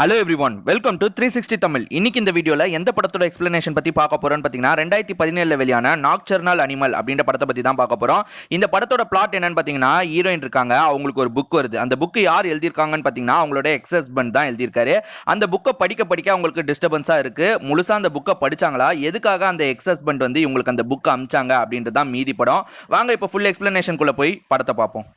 Hello everyone, welcome to 360 Tamil. இன்னைக்கு இந்த வீடியோல எந்த படத்தோட எக்ஸ்பிளனேஷன் பத்தி பார்க்க போறோம்னு பாத்தீங்கன்னா 2017 வெளியான நாக்சர்னல் அனிமல் அப்படின்ற படத்தை பத்தி தான் பார்க்க போறோம். இந்த படத்தோட பிளாட் என்னன்னு பாத்தீங்கன்னா, ஹீரோயின் இருக்காங்க, அவங்களுக்கு ஒரு புக் வருது. அந்த புக் யார் எழுதியிருக்காங்கன்னு பாத்தீங்கன்னா அவங்களோட எக்ஸ் ஹஸ்பண்ட் தான் எழுதியிருக்காரு. அந்த புக்கை படிக்க படிக்க அவங்களுக்கு டிஸ்டர்பன்ஸா இருக்கு. முழுசா அந்த புக்கை படிச்சாங்களா, எதுக்காக அந்த எக்ஸ் ஹஸ்பண்ட் வந்து இவங்களுக்கு அந்த புக் அமிச்சாங்க அப்படின்றதான் மீதி படம். வாங்க இப்போ ஃபுல் எக்ஸ்பிளனேஷனுக்குள்ள போய் படத்தை பார்ப்போம்.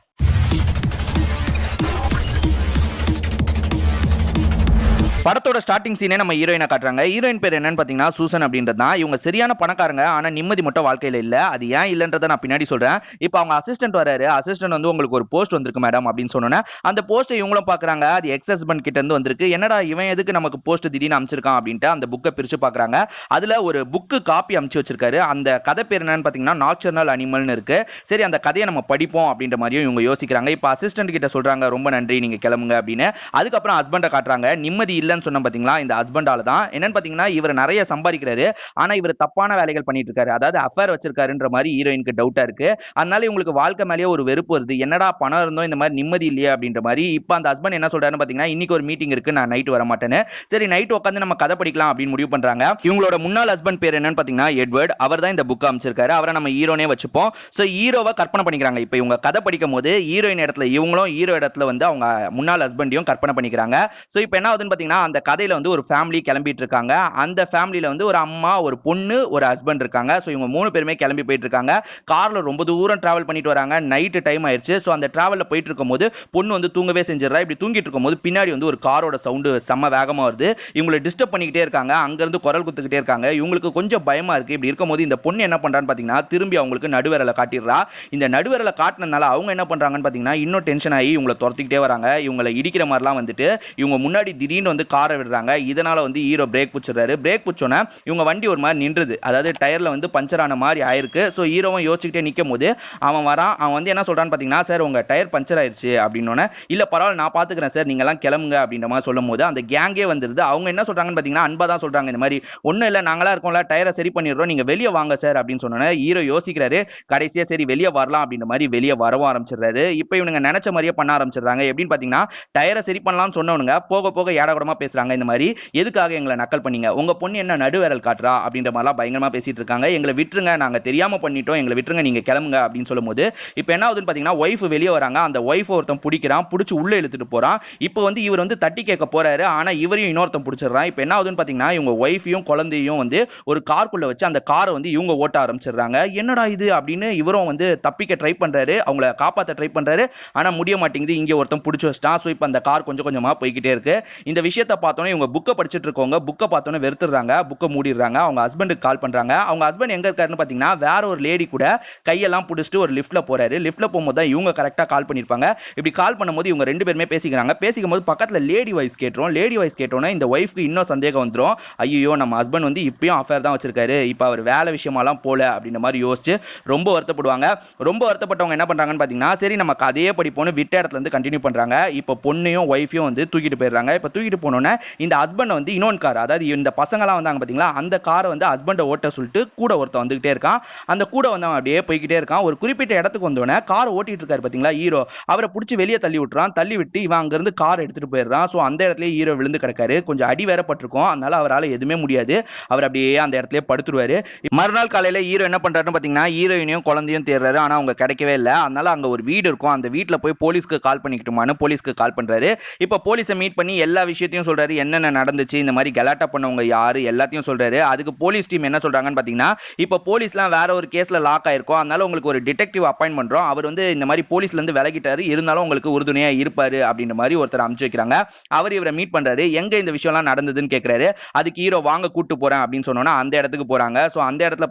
படத்தோட ஸ்டார்டிங் சீனே நம்ம ஹீரோயினை காட்டுறாங்க. ஹீரோயின் பேர் என்னன்னு பாத்தீங்கன்னா சூசன் அப்படின்றது தான். இவங்க சரியான பணக்காரங்க, ஆனா நிம்மதி மட்டும் வாழ்க்கையில இல்ல. அது ஏன் இல்லன்றதை நான் பின்னாடி சொல்றேன். இப்போ அவங்க அசிஸ்டன்ட் வராரு. அசிஸ்டன்ட் வந்து உங்களுக்கு ஒரு போஸ்ட் வந்திருக்கு மேடம் அப்படின்னு சொன்னோன்னே அந்த போஸ்ட்டை இவங்களும் பாக்குறாங்க. அது எக்ஸ் ஹஸ்பண்ட் கிட்ட இருந்து வந்திருக்கு. என்னடா இவன் எதுக்கு நமக்கு போஸ்ட் திடீர்னு அமைச்சிருக்கான் அப்படின்ட்டு அந்த புக்கை பிரிச்சு பாக்குறாங்க. அதுல ஒரு புக்கு காப்பி அமைச்சு வச்சிருக்காரு. அந்த கதை பேர் என்னன்னு பாத்தீங்கன்னா நாக்சர்னல் அனிமல்னு இருக்கு. சரி, அந்த கதையை நம்ம படிப்போம் அப்படின்ற மாதிரியும் இவங்க யோசிக்கிறாங்க. இப்போ அசிஸ்டன்ட் கிட்ட சொல்றாங்க, ரொம்ப நன்றி, நீங்க கிளம்புங்க அப்படின்னு. அதுக்கப்புறம் ஹஸ்பண்டை காட்டுறாங்க. நிம்மதி இல்ல சொன்ன பாத்தீங்களா, இந்த ஹஸ்பண்டால தான். என்னன்னு பாத்தீங்கன்னா, இவர் நிறைய சம்பாதிக்கிறாரு, ஆனா இவர் தப்பான வேலைகள் பண்ணிட்டு இருக்காரு. அதாவது அஃபேர் வச்சிருக்காருன்ற மாதிரி ஹீரோயினுக்கு டவுட்டா இருக்கு. அதனால இவங்களுக்கு வாழ்க்கை மேலேயே ஒரு வெறுப்பு வருது. என்னடா பணம் இருந்தோம் இந்த மாதிரி நிம்மதி இல்லையே அப்படின்ற மாதிரி. இப்ப அந்த ஹஸ்பண்ட் என்ன சொல்றாருன்னு பாத்தீங்கன்னா, இன்னைக்கு ஒரு மீட்டிங் இருக்கு, நான் நைட் வர மாட்டேன்னு. சரி, நைட் உட்காந்து நம்ம கதை படிக்கலாம் அப்படின்னு முடிவு பண்றாங்க. இவங்களோட முன்னாள் ஹஸ்பண்ட் பேர் என்னன்னு பாத்தீங்கன்னா எட்வர்ட். அவர் தான் இந்த புக் அமைச்சிருக்காரு. அவரை நம்ம ஹீரோனே வச்சுப்போம். சோ ஹீரோவை கற்பனை பண்ணிக்கிறாங்க. இப்ப இவங்க கதை படிக்கும் போது ஹீரோயின் இடத்துல இவங்களும், ஹீரோ இடத்துல வந்து அவங்க முன்னாள் ஹஸ்பண்டையும் கற்பனை பண்ணிக்கிறாங்க. சோ இப்போ என்ன ஆகுதுன்னு பாத்தீங்கன்னா, அந்த கதையில வந்து ஒரு ஃபேமிலி கிளம்பிட்டு இருக்காங்க. அந்த ஃபேமிலில வந்து ஒரு அம்மா, ஒரு பொண்ணு, ஒரு ஹஸ்பண்ட் இருக்காங்க. சோ இவங்க மூணு பேருமே கிளம்பி போயிட்டு இருக்காங்க. கார்ல ரொம்ப தூரம் டிராவல் பண்ணிட்டு வராங்க. நைட் டைம் ஆயிருச்சு. சோ அந்த டிராவல்ல போயிட்டு இருக்கும்போது பொண்ணு வந்து தூங்கவே செஞ்சிடறா. இப்படி தூங்கிட்டு இருக்கும்போது பின்னாடி வந்து ஒரு காரோட சவுண்ட் செம்ம வேகமா வருது. இவங்களை டிஸ்டர்ப் பண்ணிக்கிட்டே இருக்காங்க. அங்க இருந்து குரல் குத்துக்கிட்டே இருக்காங்க. இவங்களுக்கு கொஞ்சம் பயமா இருக்கு. இப்படி இருக்கும்போது இந்த பொண்ணு என்ன பண்றான்னு பாத்தீங்கன்னா, திரும்பி அவங்களுக்கு நடுவிரலை காட்டிடுறா. இந்த நடுவிரலை காட்டினதுனால அவங்க என்ன பண்றாங்கன்னு பாத்தீங்கன்னா, இன்னும் டென்ஷன் ஆகி இவங்களை துரத்திக்கிட்டே வராங்க. இவங்களை இடிக்கிற மாதிரிலாம் வந்துட்டு இவங்க முன்னாடி திடீர்னு வந்து காரை விடுறாங்க. இதனால வந்து ஹீரோ பிரேக் பிடிச்சிடுறாரு. பிரேக் பிடிச்சோன்னா இவங்க வண்டி ஒரு மாதிரி நின்றுது. அதாவது டயர்ல வந்து பஞ்சர் ஆன மாதிரி ஆயிருக்கு. ஸோ ஹீரோவும் யோசிச்சுக்கிட்டே நிற்கும் போது அவன் வரான். அவன் வந்து என்ன சொல்றான்னு பார்த்தீங்கன்னா, சார் உங்க டயர் பஞ்சர் ஆயிடுச்சு அப்படின்னோன்னே, இல்ல பரவாயில்ல நான் பார்த்துக்கிறேன் சார், நீங்க எல்லாம் கிளம்புங்க அப்படின்ற மாதிரி சொல்லும் போது அந்த கேங்கே வந்துருது. அவங்க என்ன சொல்றாங்கன்னு பார்த்தீங்கன்னா, அன்பா தான் சொல்றாங்க, இந்த மாதிரி ஒன்றும் இல்லை, நாங்களா இருக்கோம்ல, டயரை சரி பண்ணிடுறோம், நீங்க வெளியே வாங்க சார் அப்படின்னு சொன்னோன்னே ஹீரோ யோசிக்கிறாரு. கடைசியா சரி வெளியே வரலாம் அப்படின்ற மாதிரி வெளியே வரவும் ஆரம்பிச்சிடுறாரு. இப்போ இவனுங்க நினைச்ச மாதிரியே பண்ண ஆரம்பிச்சிடுறாங்க. எப்படின்னு பார்த்தீங்கன்னா, டயரை சரி பண்ணலாம்னு சொன்னவனுங்க போக போக ஏடகூடமா பேசுறாங்க. இந்த மாதிரி எதுக்காக எங்களை நக்கல் பண்ணீங்க, உங்க பொண்ணு என்ன நடுவிரல் காட்டுறா அப்படின்ற மாதிரிலாம் பயங்கரமா பேசிட்டு இருக்காங்க. எங்களை விட்டுருங்க, நாங்க தெரியாம பண்ணிட்டோம், எங்களை விட்டுருங்க, நீங்க கிளம்புங்க அப்படின்னு சொல்லும்போது இப்போ என்ன ஆகுதுன்னு பாத்தீங்கன்னா, ஒய்ஃப் வெளியே வராங்க. அந்த ஒய்ஃப் ஒருத்தன் பிடிக்கிறான், பிடிச்சி உள்ள இழுத்துட்டு போறான். இப்போ வந்து இவர் வந்து தட்டி கேட்க போறாரு, ஆனா இவரையும் இன்னொருத்தன் பிடிச்சிடுறான். இப்போ என்ன ஆகுதுன்னு பாத்தீங்கன்னா, இவங்க ஒய்ஃபையும் குழந்தையும் வந்து ஒரு காருக்குள்ள வச்சு அந்த காரை வந்து இவங்க ஓட்ட ஆரம்பிச்சிடுறாங்க. என்னடா இது அப்படின்னு இவரும் வந்து தப்பிக்க ட்ரை பண்றாரு, அவங்கள காப்பாற்ற ட்ரை பண்றாரு, ஆனா முடிய மாட்டேங்குது. இங்க ஒருத்தன் பிடிச்சி வச்சிட்டான். ஸோ இப்போ அந்த கார் கொஞ்சம் கொஞ்சமா போய்கிட்டே இருக்கு. இந்த விஷயத்தை பார்த்தோன்னே இவங்க புக்கை படிச்சுட்டு இருக்கவங்க புக்கை பார்த்தோன்னே வெறுத்துறாங்க. புக்கை மூடிடுறாங்க. அவங்க ஹஸ்பண்டுக்கு கால் பண்றாங்க. அவங்க ஹஸ்பண்ட் எங்க இருக்காருன்னு பாத்தீங்கன்னா, வேற ஒரு லேடி கூட கையெல்லாம் பிடிச்சிட்டு ஒரு லிஃப்ட்ல போறாரு. லிஃப்ட்ல போகும்போது தான் இவங்க கரெக்டா கால் பண்ணிருப்பாங்க. இப்படி கால் பண்ணும்போது இவங்க ரெண்டு பேருமே பேசிக்கிறாங்க. பேசிக்கும்போது பக்கத்துல லேடி வாய்ஸ் கேட்றோம். லேடி வாய்ஸ் கேட்டோன்னே இந்த ஒய்ஃப்க்கு இன்னும் சந்தேகம் வந்துடும். ஐயோ, நம்ம ஹஸ்பண்ட் வந்து இப்பயும் அஃபேர் தான் வச்சிருக்காரு, இப்போ அவர் வேலை விஷயமாலாம் போல அப்படின்ற மாதிரி யோசிச்சு ரொம்ப வருத்தப்படுவாங்க. ரொம்ப வருத்தப்பட்டவங்க என்ன பண்றாங்கன்னு பாத்தீங்கன்னா, சரி நம்ம கதையே படிப்போம்னு விட்ட இடத்துல இருந்து கண்டினியூ பண்றாங்க. இப்போ பொண்ணையும் ஒய்ஃபையும் வந்து தூக்கிட்டு போயிடுறாங்க. இப்போ தூக்கிட்டு போனோன்னே இந்த ஹஸ்பண்ட் வந்து இன்னொரு கார், அதாவது இந்த பசங்களாம் வந்தாங்க பாத்தீங்களா, அந்த காரை வந்து ஹஸ்பண்டை ஓட்ட சொல்லிட்டு கூட ஒருத்தன் வந்துகிட்டே இருக்கான். அந்த கூட வந்து அவன் அப்படியே போய்கிட்டே இருக்கான். ஒரு குறிப்பிட்ட இடத்துக்கு வந்தோடனே காரை ஓட்டிட்டு இருக்காரு பாத்தீங்களா ஹீரோ, அவரை பிடிச்சி வெளியே தள்ளி விட்டுறான். தள்ளி விட்டு இவன் அங்கிருந்து கார் எடுத்துட்டு போயிடுறான். ஸோ அந்த இடத்துல ஹீரோ விழுந்து கிடக்காரு. கொஞ்சம் அடி வேற பட்டிருக்கும். அதனால அவரால் எதுவுமே முடியாது. அவர் அப்படியே அந்த இடத்துல படுத்துருவாரு. மறுநாள் காலையில ஹீரோ என்ன பண்றாருன்னு பாத்தீங்கன்னா, ஹீரோயினையும் குழந்தையும் தேடுறாரு. ஆனா அவங்க கிடைக்கவே இல்லை. அதனால அங்க ஒரு வீடு இருக்கும். அந்த வீட்டுல போய் போலீஸ்க்கு கால் பண்ணிக்கிட்டுமான்னு போலீஸ்க்கு கால் பண்றாரு. இப்ப போலீஸை மீட் பண்ணி எல்லா விஷயத்தையும் சொல்றாரு. என்னென்ன நடந்துச்சு, இந்த மாதிரி கலாட்டா பண்ணவங்க யாரு, எல்லாத்தையும் சொல்றாரு. அதுக்கு போலீஸ் டீம் என்ன சொல்றாங்கன்னு பாத்தீங்கன்னா, இப்ப போலீஸ்லாம் வேற ஒரு கேஸ்ல லாக் ஆயிருக்கும், அதனால உங்களுக்கு ஒரு டிடெக்டிவ் அப்பாயிண்ட் பண்றோம், அவர் வந்து இந்த மாதிரி போலீஸ்ல இருந்து விலகிட்டாரு, இருந்தாலும் உங்களுக்கு உறுதுணையா இருப்பாரு அப்படின்ற மாதிரி ஒருத்தர் அனுப்பிச்சு வைக்கிறாங்க. அவர் இவரை மீட் பண்றாரு. எங்க இந்த விஷயம்லாம் நடந்ததுன்னு கேட்கிறாரு. அதுக்கு ஹீரோ வாங்க கூட்டு போறேன் அப்படின்னு சொன்னோன்னா அந்த இடத்துக்கு போறாங்க. சோ அந்த இடத்துல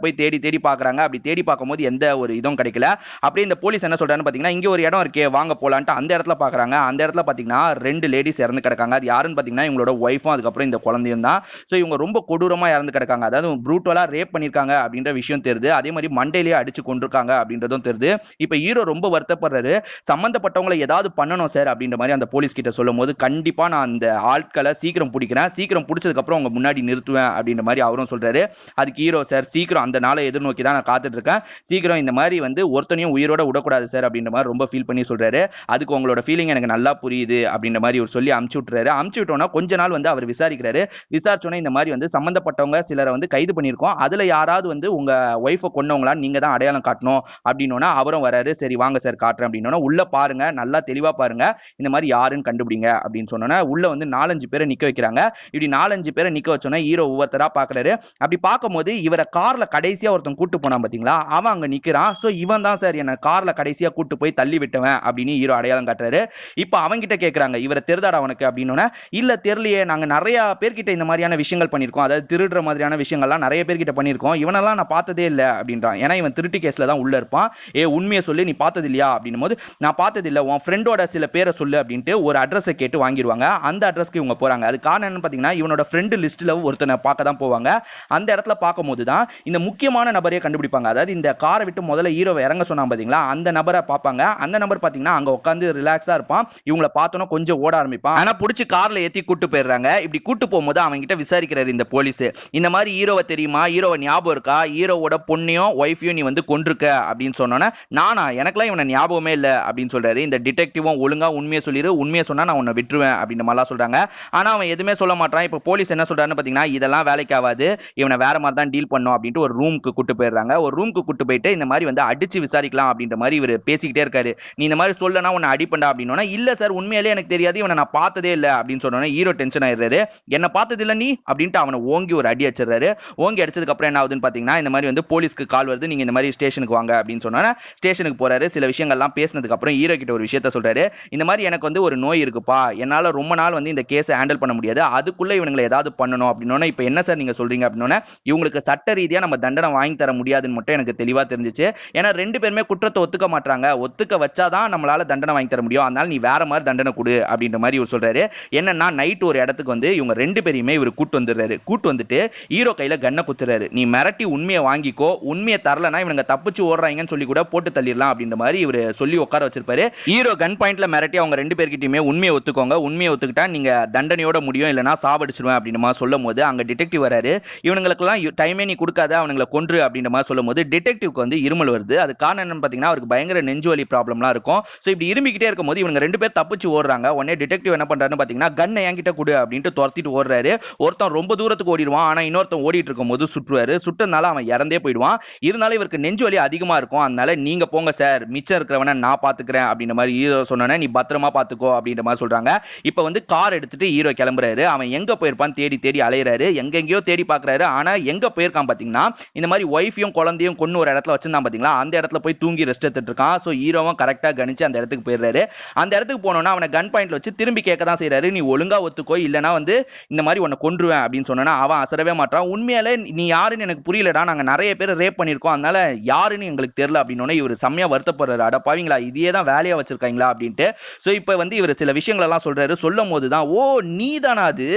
போய் தேடி தேடி பாக்குறாங்க. அப்படி தேடி பார்க்கும்போது எந்த ஒரு இதுவும் கிடைக்கல. அப்படியே இந்த போலீஸ் என்ன சொல்றான்னு பாத்தீங்கன்னா, இங்க ஒரு இடம் இருக்கே வாங்க போலான்ட்டு அந்த இடத்துல பாக்குறாங்க. அந்த இடத்துல பாத்தீங்கன்னா ரெண்டு லேடிஸ் இறந்து கிடக்காங்க. அது யாருன்னு பாத்தீங்கன்னா இவங்களோட ஒய்ஃபும் அதுக்கப்புறம் இந்த குழந்தையும் தான். சோ இவங்க ரொம்ப கொடூரமா இறந்து கிடக்காங்க. அதாவது ப்ரூட்டலா ரேப் பண்ணிருக்காங்க அப்படின்ற விஷயம் தெரியுது. அதே மாதிரி மண்டையிலேயே அடிச்சு கொண்டிருக்காங்க அப்படின்றதும் தெரியுது. இப்போ ஹீரோ ரொம்ப வருத்தப்படுறாரு. சம்பந்தப்பட்டவங்களை ஏதாவது பண்ணணும் சார் அப்படின்ற மாதிரி அந்த போலீஸ் கிட்ட சொல்லும்போது, கண்டிப்பா நான் அந்த ஆட்களை சீக்கிரம் பிடிக்கிறேன், சீக்கிரம் பிடிச்சதுக்கு அப்புறம் உங்க முன்னாடி நிறுத்துவேன் அப்படின்ற மாதிரி அவரும் சொல்றாரு. அதுக்கு ஹீரோ, சார் சீக்கிரம் அந்த நாளை எதிர்நோக்கி தான் நான் காத்துட்டு இருக்கேன், சீக்கிரம் இந்த மாதிரி வந்து ஒருத்தனையும் உயிரோட விடக்கூடாது சார் அப்படின்ற மாதிரி ரொம்ப ஃபீல் பண்ணி சொல்றாரு. அதுக்கு உங்களோட ஃபீலிங் எனக்கு நல்லா புரியுது அப்படின்ற மாதிரி ஒரு சொல்லி அமுச்சு விட்டுறாரு. அமுச்சு விட்டோன்னா கொஞ்ச நாள் வந்து அவர் விசாரிக்கிறாரு. விசாரிச்சோன்னே இந்த மாதிரி வந்து சம்பந்தப்பட்டவங்க சிலரை வந்து கைது பண்ணியிருக்கோம், அதுல யாராவது வந்து உங்க ஒய்ஃபை கொன்னவங்களா நீங்க தான் அடையாளம் காட்டணும் அப்படின்னோன்னா அவரும் வராரு. சரி வாங்க சார் காட்டுறேன் அப்படின்னோன்னா உள்ள பாருங்க, நல்லா தெளிவா பாருங்க, இந்த மாதிரி யாருன்னு கண்டுபிடிங்க அப்படின்னு சொன்னோன்னா உள்ள வந்து 4-5 பேரை நிக்க வைக்கிறாங்க. இப்படி 4-5 பேரை நிக்க வச்சோன்னா ஹீரோ ஒவ்வொருத்தரா பாக்குறாரு. அப்படி பார்க்கும்போது இவரை கார்ல கடைசியா ஒருத்தன் கூட்டு போனான் பாத்தீங்களா, அவன் அங்க நிக்கிறான். சோ இவன் தான் சார் என்ன கார்ல கடைசியா கூட்டு போய் தள்ளி விட்டவன் அப்படின்னு ஹீரோ அடையாளம் காட்டுறாரு. இப்ப அவங்கிட்ட கேக்குறாங்க, இவரை தெரிதாடா உனக்கு அப்படின்னோன்னா, இல்ல தெரியலையே, நாங்க நிறைய பேர்கிட்ட இந்த மாதிரியான விஷயங்கள் பண்ணிருக்கோம், அதாவது திருடுற மாதிரியான விஷயங்கள்லாம் நிறைய பேர்கிட்ட பண்ணிருக்கோம், இவனெல்லாம் நான் பார்த்ததே இல்ல அப்படின்றான். ஏன்னா இவன் திருட்டு கேஸ்ல தான் உள்ள இருப்பான். உண்மையை சொல்லி நீ பார்த்தது இல்லையா அப்படின்னும் போது, நான் பார்த்தது இல்ல, உன் ஃப்ரெண்டோட சில பேரை சொல்லு அப்படின்ட்டு ஒரு அட்ரஸை கேட்டு வாங்கிடுவாங்க. அந்த அட்ரஸ்க்கு இவங்க போறாங்க. அது காரணம் என்னன்னு பாத்தீங்கன்னா, இவனோட ஃப்ரெண்ட் லிஸ்ட்ல ஒருத்தனை பார்க்க தான் போவாங்க. அந்த இடத்துல பார்க்கும்போது தான் இந்த முக்கியமான நபரையே கண்டுபிடிப்பாங்க. அதாவது இந்த காரை விட்டு முதல்ல ஹீரோவை இறங்க சொன்னா பாத்தீங்களா, அந்த நபரை பார்ப்பாங்க. அந்த நபர் பாத்தீங்கன்னா அங்க உட்கார்ந்து ரிலாக்ஸா இருப்பான். இவங்கள பார்த்தோன்னா கொஞ்சம் ஓட ஆரம்பிப்பான். ஆனா புடிச்சு கார்ல ஏத்தி கூட்டு போயிடுறாங்க. இப்படி கூட்டு போகும்போது அவங்க கிட்ட விசாரிக்கிறாரு இந்த போலீஸ். இந்த மாதிரி ஹீரோவை தெரியுமா, ஹீரோவை ஞாபகம் இருக்கா, ஹீரோவோட பொண்ணையும் ஒய்ஃபையும் நீ வந்து கொன்றுக்க அப்படின்னு சொன்னோன்னே, நானா, எனக்கெல்லாம் இவனை ஞாபகமே இல்ல அப்படின்னு சொல்றாரு. இந்த டிடெக்டிவும் ஒழுங்கா உண்மையை சொல்லிரு, உண்மையை சொன்னா நான் உன்னை விட்டுருவேன் அப்படின்ற மாதிரிலாம் சொல்றாங்க. ஆனா அவன் எதுவுமே சொல்ல மாட்டான். இப்ப போலீஸ் என்ன சொல்றாருன்னு பாத்தீங்கன்னா, இதெல்லாம் வேலைக்கு ஆகாது, இவனை வேற மாதிரி தான் டீல் பண்ணும் அப்படின்ட்டு ஒரு ரூமுக்கு கூட்டு போயிடுறாங்க. ஒரு ரூமுக்கு கூட்டு போயிட்டு இந்த மாதிரி வந்து அடிச்சு விசாரிக்கலாம் அப்படின்ற மாதிரி இவர் பேசிக்கிட்டே இருக்காரு. நீ இந்த மாதிரி சொல்லனா உன்னை அடிப்பண்டா அப்படின்னா, இல்ல சார் உண்மையிலே எனக்கு தெரியாது, இவனை நான் பார்த்ததே இல்ல அப்படின்னு சொன்னோன்னே ஹீரோ டென்ஷன் ஆயிடுறாரு. என்ன பார்த்தது இல்ல நீ அப்படின்ட்டு அவனை ஓங்கி ஒரு அடி அடிச்சிடுறாரு. ஓங்கி அடிச்சதுக்கு அப்புறம் என்ன ஆகுதுன்னு பாத்தீங்கன்னா, இந்த மாதிரி வந்து போலீஸ்க்கு கால் வருது, நீங்க இந்த மாதிரி ஸ்டேஷனுக்கு வாங்க அப்படின்னு சொன்னா ஸ்டேஷனுக்கு போறாரு. சில விஷயங்கள்லாம் பேசினதுக்கு அப்புறம் ஹீரோ கிட்ட ஒரு விஷயத்த சொல்றாரு. இந்த மாதிரி எனக்கு வந்து ஒரு நோய் இருக்குப்பா, என்னால ரொம்ப நாள் வந்து இந்த கேஸை ஹேண்டில் பண்ண முடியாது, அதுக்குள்ள இவங்களை ஏதாவது பண்ணணும் அப்படின்னா, இப்ப என்ன சார் நீங்க சொல்றீங்க அப்படின்னா, இவங்களுக்கு சட்ட ரீதியா நம்ம தண்டனை வாங்கி தர முடியாதுன்னு மட்டும் எனக்கு தெளிவா தெரிஞ்சிச்சு. ஏன்னா 2 பேருமே குற்றத்தை ஒத்துக்க மாட்டாங்க, ஒத்துக்க வச்சாதான் நம்மளால தண்டனை வாங்கி தர முடியும், அதனால நீ வேற மாதிரி தண்டனை கொடு அப்படின்ற மாதிரி இவர் சொல்றாரு. என்னன்னா நைட் ஒரு இடத்துக்கு வந்து இவங்க 2 பேரையுமே இவர் கூட்டு வந்துடுறாரு. கூட்டு வந்துட்டு ஹீரோ கையில கன்னை குத்துறாரு. நீ மிரட்டி உண்மையை வாங்கிக்கோ, உண்மையை தரலனா இவங்க தப்பிச்சு ஓடுறாங்கன்னு சொல்லி கூட போட்டு தள்ளிடலாம் அப்படின்ற மாதிரி இவர் சொல்லி உட்கார வச்சிருப்பாரு. ஹீரோ கன் பாயிண்ட்ல மிரட்டி அவங்க 2 பேர்கிட்டயுமே உண்மையை ஒத்துக்கோங்க, உண்மையை ஒத்துக்கிட்டா நீங்க தண்டனையோட முடியும், இல்லனா சாவடிச்சிடுவேன் அப்படின்ற மாதிரி சொல்லும் போது அங்க டிடெக்டிவ் வராரு. இவங்களுக்கெல்லாம் டைமே நீ கொடுக்காத, அவங்களை கொன்று அப்படின்ற மாதிரி சொல்லும் போது டிடெக்டிவ்க்கு வந்து இருமல் வருது. அது காரணம் என்னன்னு பாத்தீங்கன்னா, அவருக்கு பயங்கர நெஞ்சுவலி ப்ராப்ளம்லாம் இருக்கும். சோ இப்படி இருமிக்கிட்டே இருக்கும்போது இவங்க 2 பேர் தப்பிச்சு ஓடுறாங்க. உடனே டிடெக்டிவ் என்ன பண்றாருன்னு பாத்தீங்கன்னா, கன்னை என்கிட்ட கொடு அப்படின்ட்டு துரத்திட்டு ஓடுறாரு. ஒருத்தன் ரொம்ப தூரத்துக்கு ஓடிடுவான், ஆனா இன்னொருத்தன் ஓடிட்டு இருக்கும்போது சுற்றுவாரு. சுட்டனால அவன் இறந்தே போயிடுவான். இருந்தாலும் இவருக்கு நெஞ்சு வலி அதிகமா இருக்கும். அதனால நீங்க போங்க சார், மிச்சம் இருக்கிறவனை நான் பாத்துக்கிறேன் அப்படின்ற மாதிரி ஹீரோ சொன்னோன்னே, நீ பத்திரமா பாத்துக்கோ அப்படின்ற மாதிரி சொல்றாங்க. இப்ப வந்து கார் எடுத்துட்டு ஹீரோ கிளம்புறாரு. அவன் எங்க போயிருப்பான்னு தேடி தேடி அலையறாரு. எங்கெங்கயோ தேடி பாக்குறாரு. ஆனா எங்க போயிருக்கான் பாத்தீங்கன்னா, இந்த மாதிரி ஒய்ஃபையும் குழந்தையும் கொன்னு ஒரு இடத்துல வச்சிருந்தான் பாத்தீங்களா, அந்த இடத்துல போய் தூங்கி ரெஸ்ட் எடுத்துட்டு இருக்கான். சோ ஹீரோவும் கரெக்டா கணிச்சு அந்த இடத்துக்கு போயிடுறாரு. அந்த இடத்துக்கு போனோம்னா அவனை கன் பாயிண்ட்ல வச்சு திரும்பி கேட்க தான் செய்யறாரு. நீ ஒழுங்கா ஒத்துக்கோ, இல்லனா வந்து இந்த மாதிரி உன்னை கொன்றுவேன் அப்படின்னு சொன்னா அவன் அசரவே மாட்டான். உண்மையாலே நீ யாருன்னு எனக்கு புரியலடா, நாங்க நிறைய பேர் ரேப் பண்ணிருக்கோம், அதனால யாருன்னு எங்களுக்கு தெரியல அப்படின்னு இவர் செம்மையா வருத்தப்படுறாரு. அட பாவீங்களா, இதே தான் வேலையா வச்சிருக்காங்களா அப்படின்ட்டு. சோ இப்போ வந்து இவர் சில விஷயங்கள் எல்லாம் சொல்றாரு. சொல்லும் போது தான், ஓ நீதானா அது,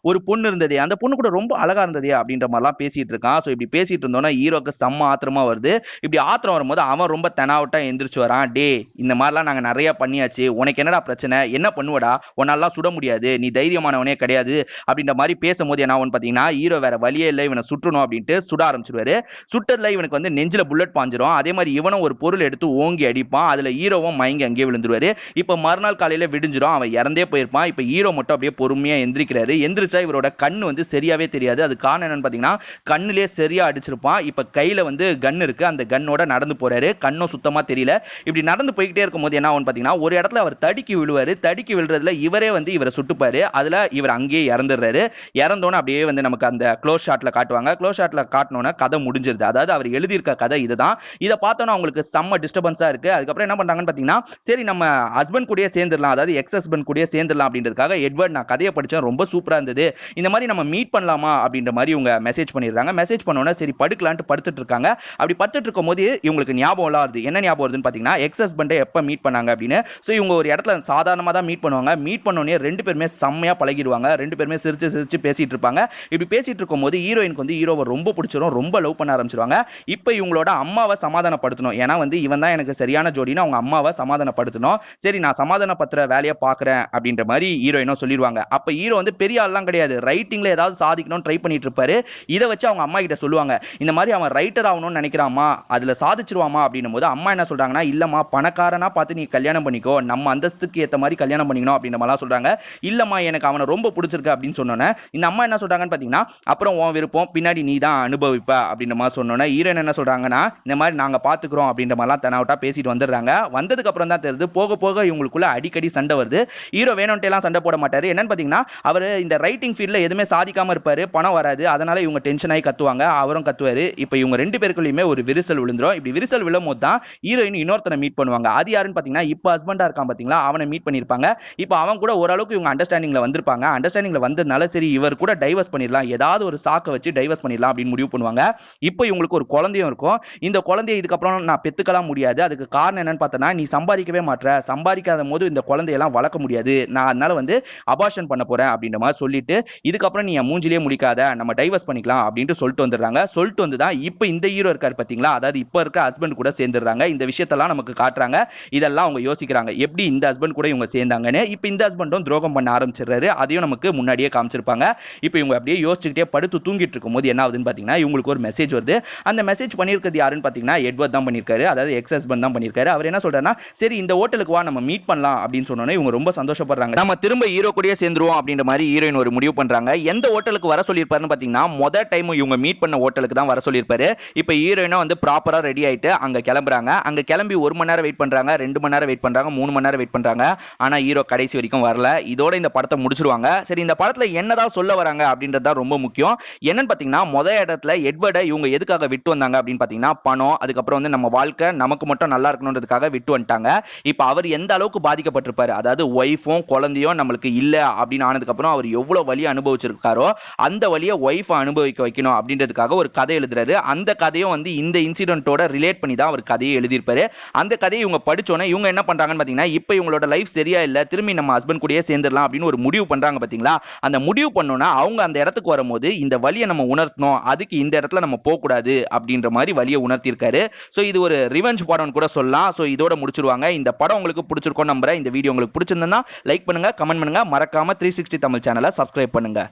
ஒரு பொண்ணு இருந்ததே, அந்த பொண்ணு கூட ரொம்ப அழகா இருந்ததே அப்படின்ற மாதிரிலாம் பேசிட்டு இருக்கான். சோ இப்படி பேசிட்டு இருந்தோன்னா ஹீரோக்கு செம்ம ஆத்திரமா வருது. இப்படி ஆத்திரம் வரும்போது அவன் ரொம்ப தெனாவட்டா எந்திரிச்சு வரான். டே இந்த மாதிரிலாம் நாங்க நிறைய பண்ணியாச்சு, உனக்கு என்னடா பிரச்சனை, என்ன பண்ணுவடா, உன்னாலாம் சுட முடியாது, நீ தைரியமானவனே கிடையாது அப்படின்ற மாதிரி பேசும்போது என்ன ஆகும் பாத்தீங்கன்னா, ஹீரோ வேற வழியே இல்லை, இவனை சுற்றணும் அப்படின்ட்டு சுட ஆரம்பிச்சிருவாரு. சுட்டதுல இவனுக்கு வந்து நெஞ்சில புல்லட் பாஞ்சிரும். அதே மாதிரி இவனும் ஒரு பொருள் எடுத்து ஓங்கி அடிப்பான். அதுல ஹீரோவும் மயங்கி அங்கேயே விழுந்துருவாரு. இப்ப மறுநாள் காலையில விடிஞ்சிரும், அவன் இறந்தே போயிருப்பான். இப்ப ஹீரோ மட்டும் அப்படியே பொறுமையா எந்திரிக்கிறாரு. எந்திரிச்சா இவரோட கண்ணு வந்து சரியாவே தெரியாது. அது காரணம் என்னன்னு பாத்தீங்கன்னா, கண்ணுலயே சரியா அடிச்சிருப்பான். இப்ப கையில வந்து கன் இருக்கு, அந்த கன்னோட நடந்து போறாரு. கண்ணும் சுத்தமா தெரியல. இப்படி நடந்து போய்கிட்டே இருக்கும்போது என்ன ஆகும் பாத்தீங்கன்னா, ஒரு இடத்துல அவர் தடுக்கி விழுவாரு. தடுக்கி விழுறதுல இவரே வந்து இவரை சுட்டுப்பாரு. அதுல இவர் அங்கேயே இறந்துடுறாரு. இறந்தோன்னு அப்படியே வந்து நமக்கு அந்த க்ளோஸ் ஷாட்ல காட்டுவாங்க. க்ளோஸ் ஷாட்ல காட்டினோன்னா கதை முடிஞ்சிருது. அதாவது அவர் எழுதியிருக்க கதை இதுதான். இதை பார்த்தோன்னா அவங்களுக்கு செம்ம டிஸ்டர்பன்ஸா இருக்கு. அதுக்கப்புறம் என்ன பண்றாங்கன்னு பாத்தீங்கன்னா, சரி நம்ம ஹஸ்பண்ட் கூடயே சேர்ந்துடலாம், அதாவது எக்ஸ் ஹஸ்பண்ட் கூடயே சேர்ந்துடலாம் அப்படின்றதுக்காக, எட்வர்ட் நான் கதையை படிச்சேன், ரொம்ப சூப்பரா இருந்தது, இந்த மாதிரி நம்ம மீட் பண்ணலாமா அப்படின்ற மாதிரி இவங்க மெசேஜ் பண்ணிடுறாங்க. மெசேஜ் பண்ணோன்னா சரி படுக்கலான்ட்டு படுத்துட்டு இருக்காங்க. அப்படி படுத்துட்டு இருக்கும் போது இவங்களுக்கு ஞாபகம் எல்லாம் வருது. என்ன ஞாபகம் வருதுன்னு பாத்தீங்கன்னா, எக்ஸ் ஹஸ்பண்டை எப்ப மீட் பண்ணாங்க அப்படின்னு. சோ இவங்க ஒரு இடத்துல சாதாரணமா தான் மீட் பண்ணுவாங்க. மீட் பண்ணோனே 2 பேருமே செம்மையா பழகிடுவாங்க. 2 பேருமே சிரிச்சு சிரிச்சு பேசிட்டு இருப்பாங்க. இப்படி பேசிட்டு இருக்கும்போது ஹீரோயினுக்கு வந்து ஹீரோவை ரொம்ப பிடிச்சிரும், ரொம்ப லவ் பண்ண ஆரம்பிச்சிருவாங்க. இப்போ இவங்களோட அம்மாவை சமாதானப்படுத்தணும். ஏன்னா வந்து இவன் தான் எனக்கு சரியான ஜோடின்னு அவங்க அம்மாவை சமாதானப்படுத்தணும். சரி நான் சமாதானப்படுத்துற வேலையை பார்க்குறேன் அப்படின்ற மாதிரி ஹீரோயினும் சொல்லிடுவாங்க. அப்ப ஹீரோ வந்து பெரிய ஆள்லாம் கிடையாது, ரைட்டிங்ல ஏதாவது சாதிக்கணும்னு ட்ரை பண்ணிட்டு இருப்பாரு. இதை வச்சு அவங்க அம்மா கிட்ட சொல்லுவாங்க, இந்த மாதிரி அவன் ரைட்டர் ஆகணும்னு நினைக்கிறாமா, அதுல சாதிச்சிருவாமா அப்படின்னும் போது அம்மா என்ன சொல்றாங்கன்னா, இல்லம்மா பணக்காரனா பார்த்து நீ கல்யாணம் பண்ணிக்கோ, நம்ம அந்தஸ்துக்கு ஏத்த மாதிரி கல்யாணம் பண்ணிக்கணும் அப்படின்ற மாதிரிலாம் சொல்றாங்க. இல்லம்மா எனக்கு அவனை ரொம்ப பிடிச்சிருக்கு அப்படின்னு சொன்னோன்னே இந்த அம்மா என்ன சொல்றாங்கன்னு பாத்தீங்கன்னா, அப்புறம் உன் விருப்பம், பின்னாடி நீ தான் அனுபவிப்ப அப்படின்ற மாதிரி சொன்னோன்னே ஹீரோயின் என்ன சொல்றாங்கன்னா, இந்த மாதிரி நாங்க பாத்துக்கிறோம் அப்படின்ற மாதிரிலாம் தெனாவட்டா பேசிட்டு வந்துடுறாங்க. வந்ததுக்கு அப்புறம் தான் தெரியுது போக போக இவங்களுக்குள்ள அடிக்கடி சண்டை வருது. ஹீரோ வேணும்ட்டே எல்லாம் சண்டை போட மாட்டாரு. என்னன்னு பாத்தீங்கன்னா, அவரு இந்த ரைட்டிங் ஃபீல்ட்ல எதுவுமே சாதிக்காம இருப்பாரு, பணம் வராது, அதனால இவங்க டென்ஷன் ஆகி கத்துவாங்க, அவரும் கத்துவாரு. இப்போ இவங்க ரெண்டு பேருக்குள்ளயுமே ஒரு விரிசல் விழுந்துரும். இப்படி விரிசல் விழும் போது தான் ஹீரோயின் இன்னொருத்தனை மீட் பண்ணுவாங்க. அது யாருன்னு பாத்தீங்கன்னா, இப்போ ஹஸ்பண்டா இருக்கான் பாத்தீங்களா, அவனை மீட் பண்ணிருப்பாங்க. இப்போ அவன் கூட ஓரளவுக்கு இவங்க அண்டர்ஸ்டாண்டிங்ல வந்திருப்பாங்க. அண்டர்ஸ்டாண்டிங்ல வந்ததுனால சரி இவர் கூட டைவர்ஸ் பண்ணிடலாம், ஏதாவது ஒரு சாக்க வச்சு டைவர்ஸ் பண்ணிடலாம் அப்படின்னு முடிவு பண்ணுவாங்க. இப்போ இவங்களுக்கு ஒரு குழந்தையும் இருக்கும். இந்த குழந்தையை இதுக்கப்புறம் நான் பெத்துக்கலாம் முடியாது, அதுக்கு காரணம் என்னன்னு பார்த்தனா, நீ சம்பாதிக்கவே மாட்ற, சம்பாதிக்காத போது இந்த குழந்தையெல்லாம் வளர்க்க முடியாது, நான் அதனால வந்து அபார்ஷன் பண்ண போறேன் அப்படின்ற மாதிரி சொல்லிட்டு, இதுக்கப்புறம் நீ என் மூஞ்சிலே முடிக்காத, நம்ம டைவர்ஸ் பண்ணிக்கலாம் அப்படின்ட்டு சொல்லிட்டு வந்துடுறாங்க. சொல்லிட்டு வந்து தான் இப்போ இந்த ஹீரோ இருக்காரு பாத்தீங்களா, அதாவது இப்போ இருக்க ஹஸ்பண்ட் கூட சேர்ந்துடுறாங்க. இந்த விஷயத்தெல்லாம் நமக்கு காட்டுறாங்க. இதெல்லாம் அவங்க யோசிக்கிறாங்க எப்படி இந்த ஹஸ்பண்ட் கூட இவங்க சேர்ந்தாங்கன்னு. இப்போ இந்த ஹஸ்பண்டும் துரோகம் பண்ண ஆரம்பிச்சிடுறாரு. அதையும் நமக்கு முன்னாடியே காமிச்சிருப்பாங்க. இப்போ இவங்க அப்படியே யோசிச்சுக்கிட்டே படுத்து தூங்கிட்டு இருக்கும்போது என்ன ஆகுதுன்னு பாத்தீங்கன்னா, இவங்களுக்கு ஒரு மெசேஜ் வருது. அந்த மெசேஜ் பண்ணியிருக்கிறது யாருன்னு பாத்தீங்கன்னா, எட்வர்ட் தான் பண்ணியிருக்காரு. அதாவது எக்ஸ் ஹஸ்பண்ட் தான் பண்ணியிருக்காரு. அவர் என்ன சொல்றாருன்னா, சரி இந்த ஹோட்டலுக்கு வா நம்ம மீட் பண்ணலாம் அப்படின்னு சொன்னோன்னே இவங்க ரொம்ப சந்தோஷப்படுறாங்க. நம்ம திரும்ப ஹீரோ கூடயே சேர்ந்துருவோம் அப்படின்ற மாதிரி ஹீரோயின் ஒரு முடிவு பண்றாங்க. எந்த ஹோட்டலுக்கு வர சொல்லியிருப்பாருன்னு பாத்தீங்கன்னா, மொத டைம் இவங்க மீட் பண்ண ஹோட்டலுக்கு தான் வர சொல்லியிருப்பாரு. இப்போ ஹீரோயினும் வந்து ப்ராப்பரா ரெடி ஆயிட்டு அங்க கிளம்புறாங்க. அங்க கிளம்பி 1 மணி நேரம் வெயிட் பண்றாங்க, 2 மணி நேரம் வெயிட் பண்றாங்க, 3 மணி நேரம் வெயிட் பண்றாங்க. ஆனா ஹீரோ கடைசி வரைக்கும் வரல. இதோட இந்த படத்தை முடிச்சிருவாங்க. சரி இந்த படத்துல என்னதான் சொல்ல வராங்க அப்படின்றது தான் ரொம்ப முக்கியம். என்னன்னு பாத்தீங்கன்னா, முத இடத்துல எட்வர்டை இவங்க எதுக்காக விட்டு வந்தாங்க அப்படின்னு பாத்தீங்கன்னா, பணம், அதுக்கப்புறம் வந்து நம்ம வாழ்க்கை நமக்கு மட்டும் நல்லா இருக்கணும்ன்றதுக்காக விட்டு வந்துட்டாங்க. இப்போ அவர் எந்த அளவுக்கு பாதிக்கப்பட்டிருப்பாரு, அதாவது ஒய்ஃபும் குழந்தையும் நம்மளுக்கு இல்ல அப்படின்னு ஆனதுக்கு அப்புறம் அவர் எவ்வளவு வலி அனுபவிச்சிருக்காரோ அந்த வலியை ஒய்ஃப் அனுபவிக்க வைக்கணும் அப்படின்றதுக்காக ஒரு கதை எழுதுறாரு. அந்த கதையும் வந்து இந்த இன்சிடென்ட்டோட ரிலேட் பண்ணி தான் அவர் கதையை எழுதியிருப்பாரு. அந்த கதையை இவங்க படிச்சோன்னே இவங்க என்ன பண்றாங்கன்னு பாத்தீங்கன்னா, இப்போ இவங்களோட லைஃப் சரியா இல்ல, திரும்பி நம்ம ஹஸ்பண்ட் கூடயே சேர்ந்துடலாம் அப்படின்னு ஒரு முடிவு பண்றாங்க பாத்தீங்களா. அந்த முடிவு பண்ணோம்னா அவங்க அந்த இடத்துக்கு வரும்போது இந்த வலியை நம்ம உணர்த்தணும், அதுக்கு இந்த இடத்துல நம்ம போக கூடாது அப்படின்ற மாதிரி வலியை உணர்த்தியிருக்காரு. சோ இது ஒரு ரிவெஞ்ச் படம்னு கூட சொல்லலாம். சோ இதோட முடிச்சிருவாங்க. இந்த படம் உங்களுக்கு பிடிச்சிருக்கும் நம்புறேன். இந்த வீடியோ உங்களுக்கு பிடிச்சிருந்தா லைக் பண்ணுங்க, கமெண்ட் பண்ணுங்க, மறக்காம 360 தமிழ் சேனலை சப்ஸ்கிரைப் பண்ணுங்க.